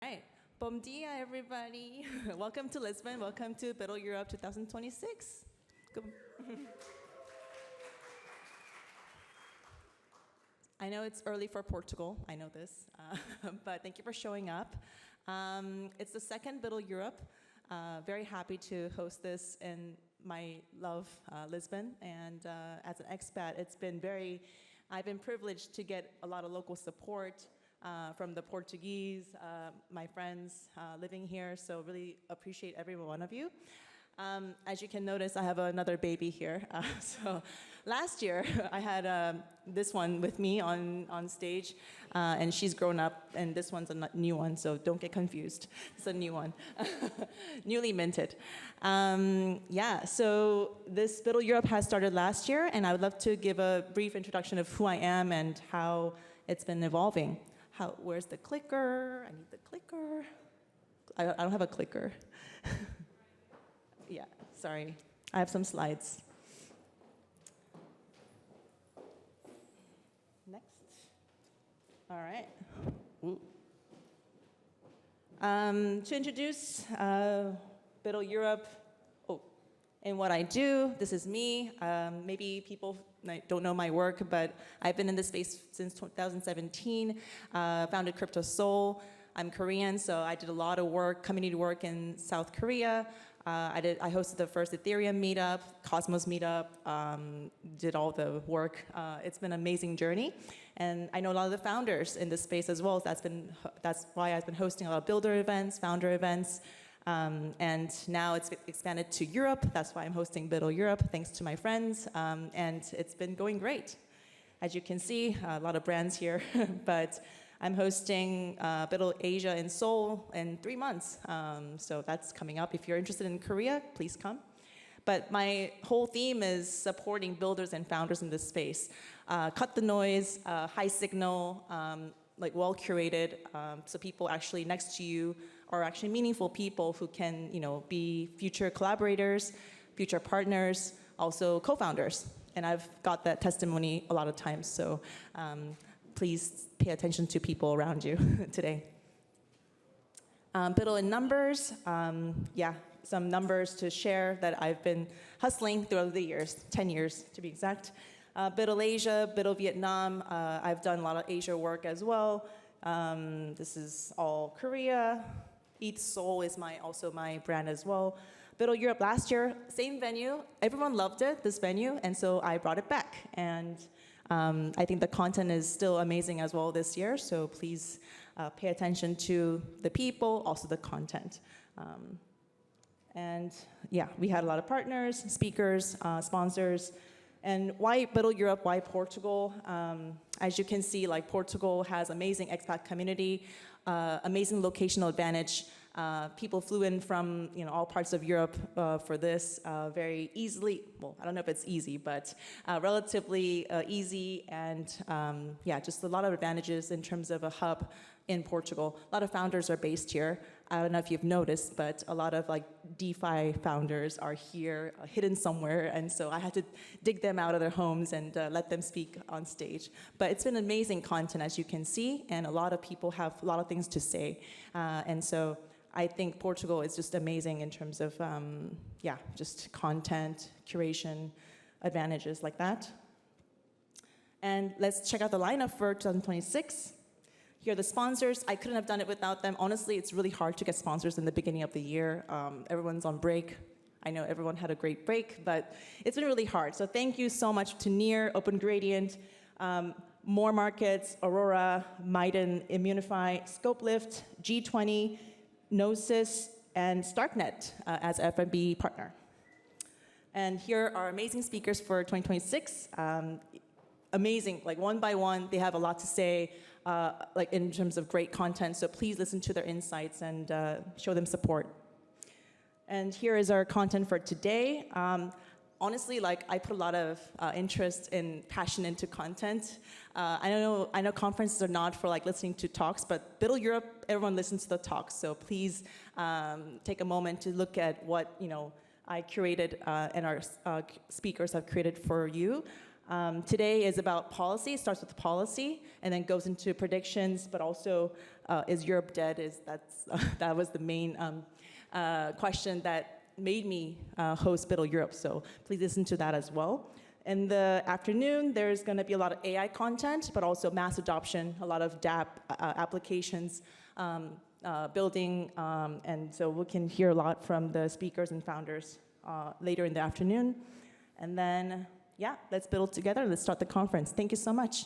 Right. Bom dia, everybody. Welcome to Lisbon. Welcome to BUIDL Europe 2026. Good. I know it's early for Portugal. I know this. But thank you for showing up. It's the second BUIDL Europe. Very happy to host this in my love, Lisbon. And as an expat, I've been privileged to get a lot of local support from the Portuguese, my friends living here, so really appreciate every one of you. As you can notice, I have another baby here. So last year, I had this one with me on stage, and she's grown up, and this one's a new one, so don't get confused. It's a new one, newly minted. So this BUIDL Europe has started last year, and I would love to give a brief introduction of who I am and how it's been evolving. Where's the clicker? I need the clicker. I don't have a clicker. Yeah, sorry. I have some slides. Next. All right. To introduce BUIDL Europe, and what I do, this is me. Maybe people don't know my work, but I've been in this space since 2017, founded Seoul. I'm Korean, so I did a lot of work, community work in South Korea. I hosted the first Ethereum meetup, Cosmos meetup, did all the work. It's been an amazing journey. And I know a lot of the founders in this space as well. That's why I've been hosting a lot of builder events, founder events. And now it's expanded to Europe. That's why I'm hosting BUIDL Europe, thanks to my friends. And it's been going great. As you can see, a lot of brands here. But I'm hosting BUIDL Asia in Seoul in 3 months. So that's coming up. If you're interested in Korea, please come. But my whole theme is supporting builders and founders in this space. Cut the noise, high signal, like well curated, so people actually next to you are actually meaningful people who can, be future collaborators, future partners, also co-founders. And I've got that testimony a lot of times, so please pay attention to people around you today. BUIDL in numbers, some numbers to share that I've been hustling throughout the years, 10 years to be exact. BUIDL Asia, BUIDL Vietnam, I've done a lot of Asia work as well. This is all Korea. Eat Seoul is also my brand as well. BUIDL Europe last year, same venue. Everyone loved it, this venue, and so I brought it back. And I think the content is still amazing as well this year, so please pay attention to the people, also the content. We had a lot of partners, speakers, sponsors. And why BUIDL Europe, why Portugal? As you can see, Portugal has amazing expat community, amazing locational advantage. People flew in from all parts of Europe for this very easily. Well, I don't know if it's easy, but relatively easy, and just a lot of advantages in terms of a hub in Portugal. A lot of founders are based here. I don't know if you've noticed, but a lot of DeFi founders are here, hidden somewhere, and so I had to dig them out of their homes and let them speak on stage. But it's been amazing content, as you can see, and a lot of people have a lot of things to say, and so I think Portugal is just amazing in terms of just content, curation, advantages like that. And let's check out the lineup for 2026. Here are the sponsors. I couldn't have done it without them. Honestly, it's really hard to get sponsors in the beginning of the year. Everyone's on break. I know everyone had a great break, but it's been really hard. So thank you so much to Near, Open Gradient, More Markets, Aurora, Maiden, Immunify, Scopelift, G20, Gnosis, and Starknet as FMB partner. And here are amazing speakers for 2026. Amazing, one by one, they have a lot to say, in terms of great content, so please listen to their insights and show them support. And here is our content for today. Honestly, I put a lot of interest and passion into content. I know conferences are not for listening to talks, but BUIDL Europe, everyone listens to the talks, so please take a moment to look at what I curated and our speakers have created for you. Today is about policy. It starts with policy and then goes into predictions, but also is Europe dead? That was the main question that made me host BUIDL Europe. So please listen to that as well. In the afternoon, there's going to be a lot of AI content, but also mass adoption, a lot of DApp applications building, and so we can hear a lot from the speakers and founders later in the afternoon. And then, yeah, let's build together. Let's start the conference. Thank you so much.